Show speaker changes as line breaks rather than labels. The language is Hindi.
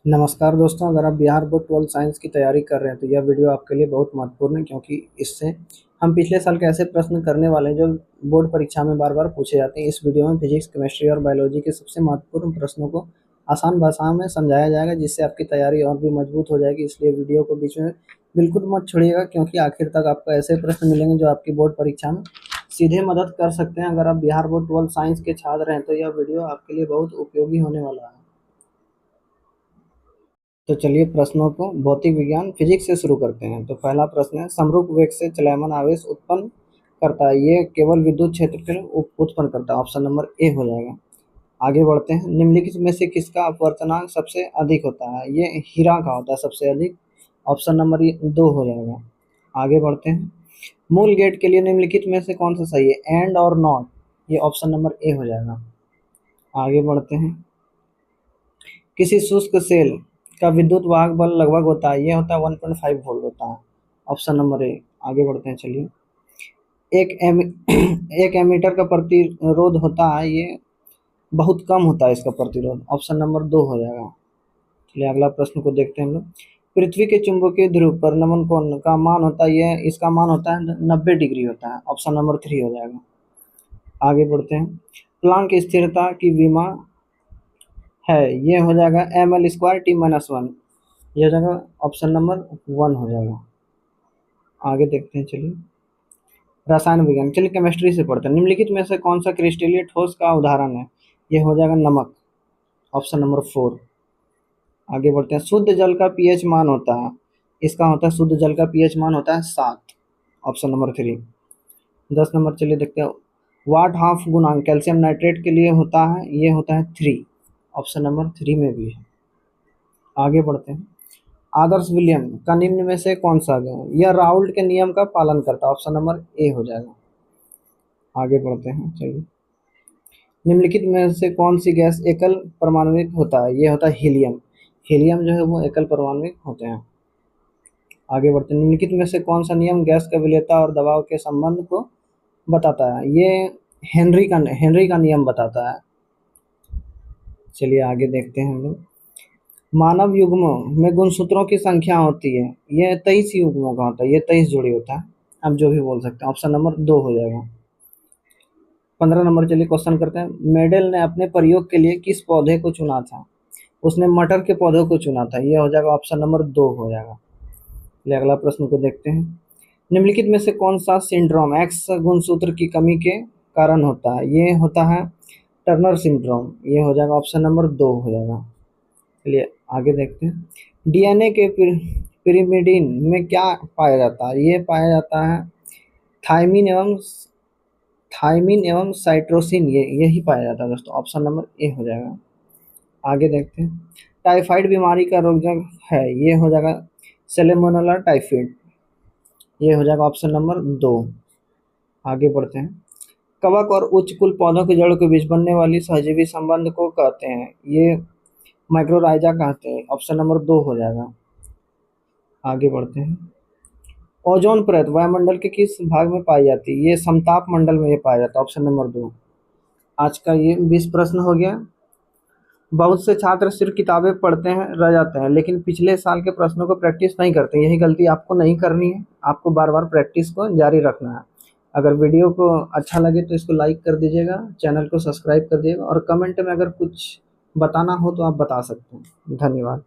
नमस्कार दोस्तों, अगर आप बिहार बोर्ड 12 साइंस की तैयारी कर रहे हैं तो यह वीडियो आपके लिए बहुत महत्वपूर्ण है, क्योंकि इससे हम पिछले साल के ऐसे प्रश्न करने वाले हैं जो बोर्ड परीक्षा में बार बार पूछे जाते हैं। इस वीडियो में फिजिक्स, केमिस्ट्री और बायोलॉजी के सबसे महत्वपूर्ण प्रश्नों को आसान भाषा में समझाया जाएगा, जिससे आपकी तैयारी और भी मजबूत हो जाएगी। इसलिए वीडियो को बीच में बिल्कुल मत छोड़िएगा, क्योंकि आखिर तक आपको ऐसे प्रश्न मिलेंगे जो आपकी बोर्ड परीक्षा में सीधे मदद कर सकते हैं। अगर आप बिहार बोर्ड 12 साइंस के छात्र हैं तो यह वीडियो आपके लिए बहुत उपयोगी होने वाला है। तो चलिए प्रश्नों को भौतिक विज्ञान फिजिक्स से शुरू करते हैं। तो पहला प्रश्न है, समरूप वेग से चलयमान आवेश उत्पन्न करता है, ये केवल विद्युत क्षेत्र के उत्पन्न करता है। ऑप्शन नंबर ए हो जाएगा। आगे बढ़ते हैं, निम्नलिखित में से किसका अपवर्तनांक सबसे अधिक होता है? ये हीरा का होता है सबसे अधिक। ऑप्शन नंबर ये 2 हो जाएगा। आगे बढ़ते हैं, मूल गेट के लिए निम्नलिखित में से कौन सा सही है? एंड और नॉट, ये ऑप्शन नंबर ए हो जाएगा। आगे बढ़ते हैं, किसी शुष्क सेल का विद्युत वाहक बल लगभग होता है, ये होता है 1.5 वोल्ट होता है। Option number A. आगे बढ़ते हैं, चलिए। एक एम एक एमीटर का प्रतिरोध होता है, ये बहुत कम होता है इसका प्रतिरोध। ऑप्शन नंबर 2 हो जाएगा। चलिए अगला प्रश्न को देखते हैं हम लोग। पृथ्वी के चुंबकीय ध्रुव पर नमन कोण का मान होता है, ये इसका मान होता है 90 डिग्री होता है। ऑप्शन नंबर 3 हो जाएगा। आगे बढ़ते हैं, प्लांक स्थिरता की विमा है, ये हो जाएगा ml² t-1, ये हो जाएगा ऑप्शन नंबर 1 हो जाएगा। आगे देखते हैं, चलिए रसायन विज्ञान। चलिए केमिस्ट्री से पढ़ते हैं, निम्नलिखित में से कौन सा क्रिस्टलीय ठोस का उदाहरण है? ये हो जाएगा नमक। Option number 4। आगे बढ़ते हैं, शुद्ध जल का पीएच मान होता है, इसका होता है शुद्ध जल का पीएच मान होता है 7। Option number 3। 10 नंबर चलिए देखते हैं, वाट हाफ गुणांक कैल्शियम नाइट्रेट के लिए होता है, ये होता है 3। ऑप्शन नंबर 3 में भी है। आगे बढ़ते हैं, आदर्श विलियम का निम्न में से कौन सा है? यह राउल्ट के नियम का पालन करता है। ऑप्शन नंबर ए हो जाएगा। आगे बढ़ते हैं, चलिए निम्नलिखित में से कौन सी गैस एकल परमाणविक होता है? ये होता है हीलियम। हीलियम जो है वो एकल परमाणविक होते हैं। आगे बढ़ते हैं, निम्नलिखित में से कौन सा नियम गैस का विलेयता और दबाव के संबंध को बताता है? ये हेनरी का नियम बताता है। चलिए आगे देखते हैं हम लोग, मानव युग्मों में गुणसूत्रों की संख्या होती है, ये 23 युग्मों का होता है, ये 23 जोड़ी होता है। आप जो भी बोल सकते हैं। ऑप्शन नंबर 2 हो जाएगा। 15 नंबर चलिए क्वेश्चन करते हैं, मेडल ने अपने प्रयोग के लिए किस पौधे को चुना था? उसने मटर के पौधे को चुना था, ये हो जाएगा ऑप्शन नंबर 2 हो जाएगा। चलिए अगला प्रश्न को देखते हैं, निम्नलिखित में से कौन सा सिंड्रोम एक्स गुणसूत्र की कमी के कारण होता है? ये होता है टर्नर सिंड्रोम, ये हो जाएगा ऑप्शन नंबर 2 हो जाएगा। चलिए आगे देखते हैं, डीएनए के पिरिमिडीन में क्या पाया जाता है? ये पाया जाता है थाइमिन एवं साइट्रोसिन, ये यही पाया जाता है दोस्तों। ऑप्शन नंबर ए हो जाएगा। आगे देखते हैं, टाइफाइड बीमारी का रोगजनक है, ये हो जाएगा सैल्मोनेला टाइफाइड, ये हो जाएगा ऑप्शन नंबर 2। आगे बढ़ते हैं, कवक और उच्च कुल पौधों की जड़ के बीच बनने वाली सहजीवी संबंध को कहते हैं, ये माइक्रोराइजा कहते हैं। ऑप्शन नंबर 2 हो जाएगा। आगे बढ़ते हैं, ओजोन परत वायुमंडल के किस भाग में पाई जाती है? ये समताप मंडल में ये पाया जाता है। Option number 2। आज का ये 20 प्रश्न हो गया। बहुत से छात्र सिर्फ किताबें पढ़ते हैं रह जाते हैं, लेकिन पिछले साल के प्रश्नों को प्रैक्टिस नहीं करते। यही गलती आपको नहीं करनी है, आपको बार बार प्रैक्टिस को जारी रखना है। अगर वीडियो को अच्छा लगे तो इसको लाइक कर दीजिएगा, चैनल को सब्सक्राइब कर दीजिएगा, और कमेंट में अगर कुछ बताना हो तो आप बता सकते हैं। धन्यवाद।